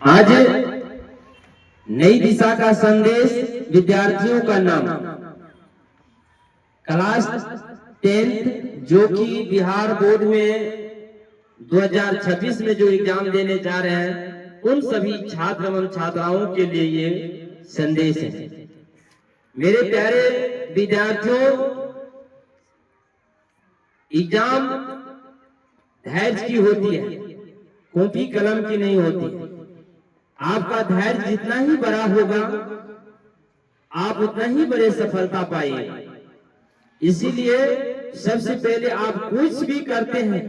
आज नई दिशा का संदेश विद्यार्थियों का नाम क्लास 10th जो कि बिहार बोर्ड में 2026 में जो एग्जाम देने जा रहे हैं उन सभी छात्र एवं छात्राओं के लिए ये संदेश है। मेरे प्यारे विद्यार्थियों, एग्जाम धैर्य की होती है, कॉपी कलम की नहीं होती। आपका धैर्य जितना ही बड़ा होगा आप उतना ही बड़े सफलता पाएंगे। इसीलिए सबसे पहले आप कुछ भी करते हैं,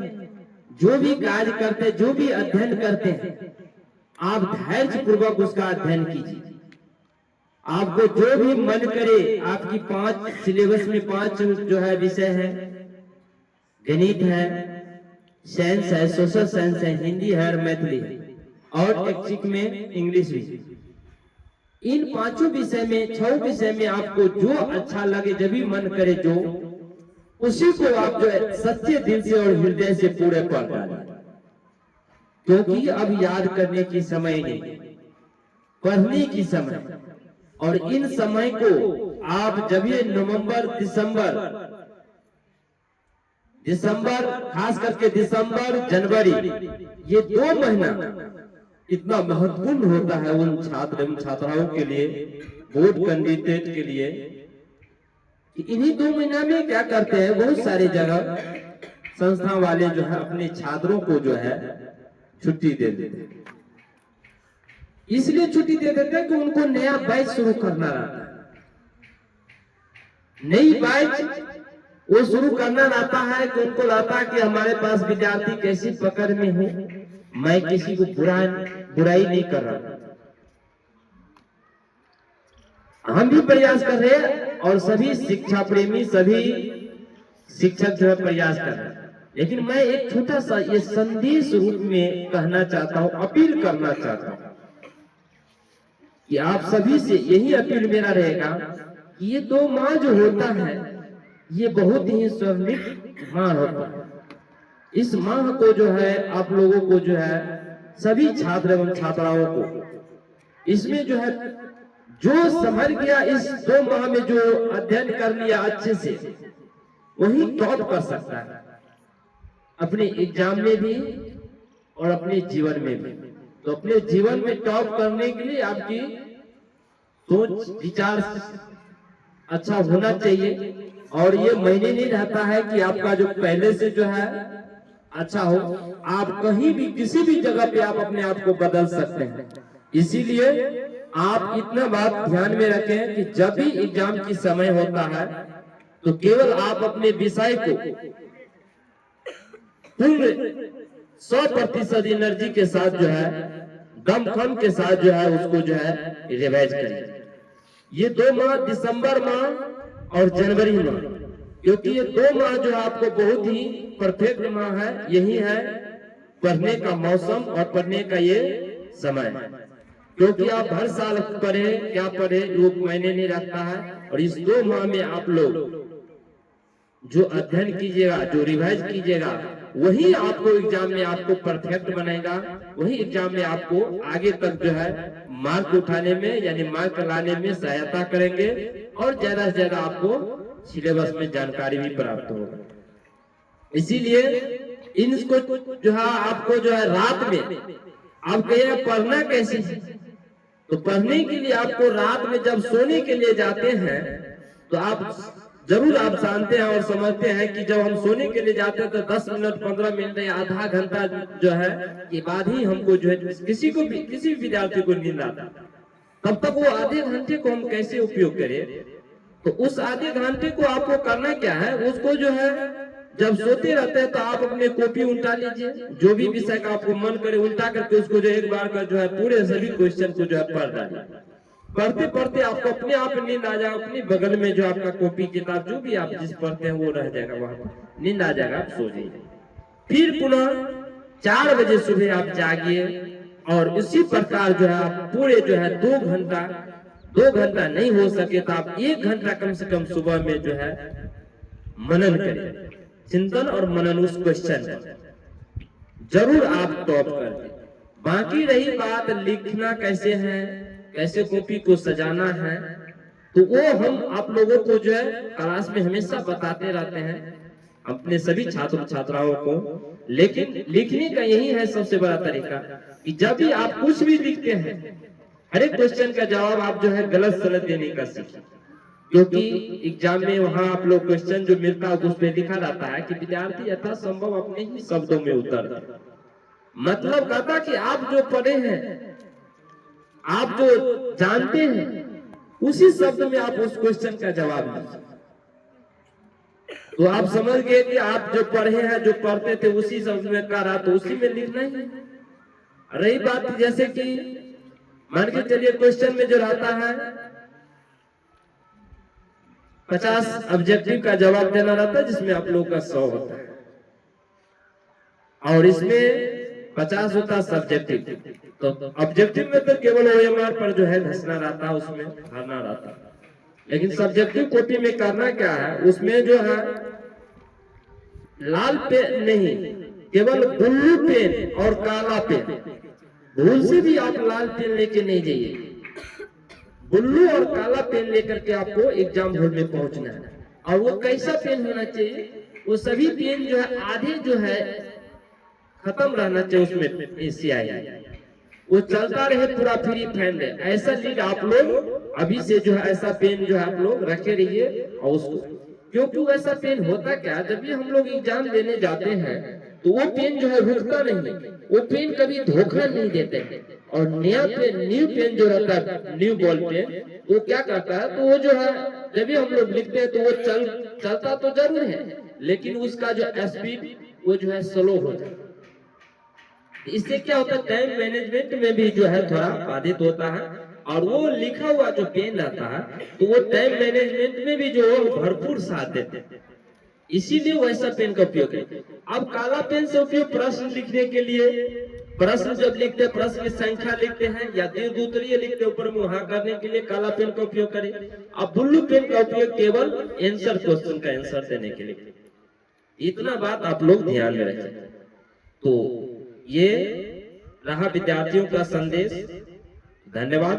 जो भी कार्य करते हैं, जो भी अध्ययन करते हैं, आप धैर्य पूर्वक उसका अध्ययन कीजिए। आपको जो भी मन करे, आपकी 5 सिलेबस में 5 जो है विषय है, गणित है, साइंस है, सोशल साइंस है, हिंदी है और मैथिली है और ऐच्छिक में इंग्लिश भी। इन 5 विषय में 6 विषय में आपको जो अच्छा लगे, जब भी मन करे जो उसी को आप जो है सच्चे दिल से और हृदय से पूरे पढ़ डालें, क्योंकि अब याद करने की समय नहीं, पढ़ने की समय। और इन समय को आप जब ये नवंबर दिसंबर खास करके दिसंबर जनवरी ये 2 महीना इतना महत्वपूर्ण होता है उन छात्र एवं छात्राओं के लिए, बोर्ड कैंडिडेट के लिए, कि इन्हीं 2 महीना में क्या करते हैं, बहुत सारी जगह संस्था वाले जो है अपने छात्रों को जो है छुट्टी दे देते हैं। इसलिए छुट्टी दे देते हैं कि उनको नया बैच शुरू करना रहता है। नई बैच वो शुरू करना रहता है कि उनको लगता है कि हमारे पास विद्यार्थी कैसी पकड़ में हो, मैं किसी को बुराई नहीं कर रहा, हम भी प्रयास कर रहे हैं और सभी शिक्षा प्रेमी, सभी शिक्षक जो है प्रयास कर रहे हैं। लेकिन मैं एक छोटा सा ये संदेश रूप में कहना चाहता हूं, अपील करना चाहता हूं कि आप सभी से यही अपील मेरा रहेगा कि ये 2 माह जो होता है ये बहुत ही स्वर्णिम माह होता है। इस माह को जो है आप लोगों को जो है सभी छात्र एवं छात्राओं को इसमें जो है जो समझ गया, इस 2 माह में जो अध्ययन कर लिया अच्छे से, वही टॉप कर सकता है अपने एग्जाम में भी और अपने जीवन में भी। तो अपने जीवन में टॉप करने के लिए आपकी सोच विचार अच्छा होना चाहिए। और ये महीने नहीं रहता है कि आपका जो पहले से जो है अच्छा हो, आप कहीं भी किसी भी जगह पे आप अपने आप को बदल सकते हैं। इसीलिए आप इतना बात ध्यान में रखें कि जब भी एग्जाम की समय होता है तो केवल आप अपने विषय को पूर्ण 100% एनर्जी के साथ जो है, दमखम के साथ जो है उसको जो है रिवाइज करें। ये 2 माह दिसंबर माह और जनवरी माह, क्योंकि ये 2 माह जो आपको बहुत ही परफेक्ट माह है, यही है पढ़ने का मौसम और पढ़ने का ये समय है। क्योंकि आप हर साल पढ़े क्या पढ़े लोग मायने नहीं रखता है, और इस 2 माह में आप लोग जो अध्ययन कीजिएगा, जो रिवाइज कीजिएगा, वही आपको एग्जाम में आपको परफेक्ट बनाएगा, वही एग्जाम में आपको आगे तक जो है मार्क उठाने में यानी मार्क लाने में सहायता करेंगे और ज्यादा से ज्यादा आपको सिलेबस में जानकारी भी प्राप्त होगा। इसीलिए इनको जो है आपको जो है रात में आप कहिए पढ़ना कैसे है, तो पढ़ने के लिए आपको रात में जब सोने के लिए जाते हैं तो आप जरूर आप जानते हैं और समझते हैं कि जब हम सोने के लिए जाते हैं तो 10 मिनट 15 मिनट या आधा घंटा जो है के बाद ही हमको जो है किसी भी विद्यार्थी को नींद आता। तब तक वो आधे घंटे को हम कैसे उपयोग करें, तो उस आधे घंटे को आपको करना क्या है, उसको जो है जब सोते रहते हैं तो आप अपने कॉपी उल्टा लीजिए, जो भी विषय का आपको मन करे उल्टा करके उसको जो एक बार का जो है पूरे सभी क्वेश्चन को जो है पढ़ डालिए। पढ़ते पढ़ते आपको अपने आप नींद आ जाएगा, अपने बगल में जो आपका कॉपी किताब जो भी आप जिस पढ़ते हैं वो रह जाएगा, वहां पर नींद आ जाएगा, आप सो जाइए। फिर पुनः 4 बजे सुबह आप जागिए और उसी प्रकार जो है आप पूरे जो है 2 घंटा नहीं हो सके तो आप 1 घंटा कम से कम सुबह में जो है मनन करें, चिंतन और मनन उस क्वेश्चन पर जरूर आप टॉप कर दें। बाकी रही बात लिखना कैसे है, कैसे कॉपी को सजाना है, तो वो हम आप लोगों को जो है क्लास में हमेशा बताते रहते हैं अपने सभी छात्र छात्राओं को। लेकिन लिखने का यही है सबसे बड़ा तरीका कि जब भी आप कुछ भी लिखते हैं, हर एक क्वेश्चन का जवाब आप जो है गलत सलत देने का सीखें, क्योंकि एग्जाम में वहां आप लोग क्वेश्चन जो मिलता है उसमें लिखा रहता है कि विद्यार्थी यथासंभव अपने ही शब्दों में उत्तर दें। मतलब कहता कि आप जो पढ़े हैं, आप जो जानते हैं, उसी शब्द में आप उस क्वेश्चन का जवाब दीजिए। तो आप समझ गए कि आप जो पढ़े हैं, जो पढ़ते थे उसी शब्द में कर रहा, तो उसी में लिखना ही है। रही बात जैसे कि मान के चलिए क्वेश्चन में जो रहता है 50 ऑब्जेक्टिव का जवाब देना रहता है, जिसमें आप लोग का 100 होता है, और इसमें 50 होता है सब्जेक्टिव। तो ऑब्जेक्टिव में तो केवल OMR पर जो है घसना रहता है, उसमें भरना रहता है। लेकिन सब्जेक्टिव कॉपी में करना क्या है, उसमें जो है लाल पेन नहीं, केवल ब्लू पेन और काला पेन, भूल से भी आप लाल पेन लेके नहीं जाइए, ब्लू और काला पेन लेकर के आपको एग्जाम हॉल में पहुंचना है। और वो कैसा पेन होना चाहिए, वो सभी पेन जो है आधे जो है खत्म रहना चाहिए, उसमें स्याही वो चलता रहे, पूरा फ्री फैन रहे, ऐसा लीड आप लोग अभी से जो है ऐसा पेन जो है आप लोग रखे रहिए। और उसको क्योंकि वैसा पेन होता क्या, जब भी हम लोग एग्जाम देने जाते हैं तो वो पेन जो है रुकता नहीं, वो पेन कभी धोखा नहीं देते। और नया पेन, न्यू पेन जो रहता है, न्यू बॉल पेन, वो क्या करता है, तो वो जो है जब भी हम लोग लिखते हैं तो वो चलता तो जरूर है, लेकिन उसका जो स्पीड वो जो है स्लो हो जाता है। इससे क्या होता है, टाइम मैनेजमेंट में भी जो है थोड़ा बाधित होता है। और वो लिखा हुआ जो पेन रहता है, तो वो टाइम मैनेजमेंट में भी जो भरपूर साथ देते हैं, इसीलिए वैसा पेन का उपयोग है। अब काला पेन से उपयोग प्रश्न लिखने के लिए, प्रश्न जब लिखते हैं, प्रश्न की संख्या लिखते हैं या दीर्घ लिखते हैं, ऊपर में वहां करने के लिए काला पेन का उपयोग करें। अब ब्लू पेन का उपयोग केवल आंसर, क्वेश्चन का आंसर देने के लिए। इतना बात आप लोग ध्यान में रखें। तो ये रहा विद्यार्थियों का संदेश। धन्यवाद।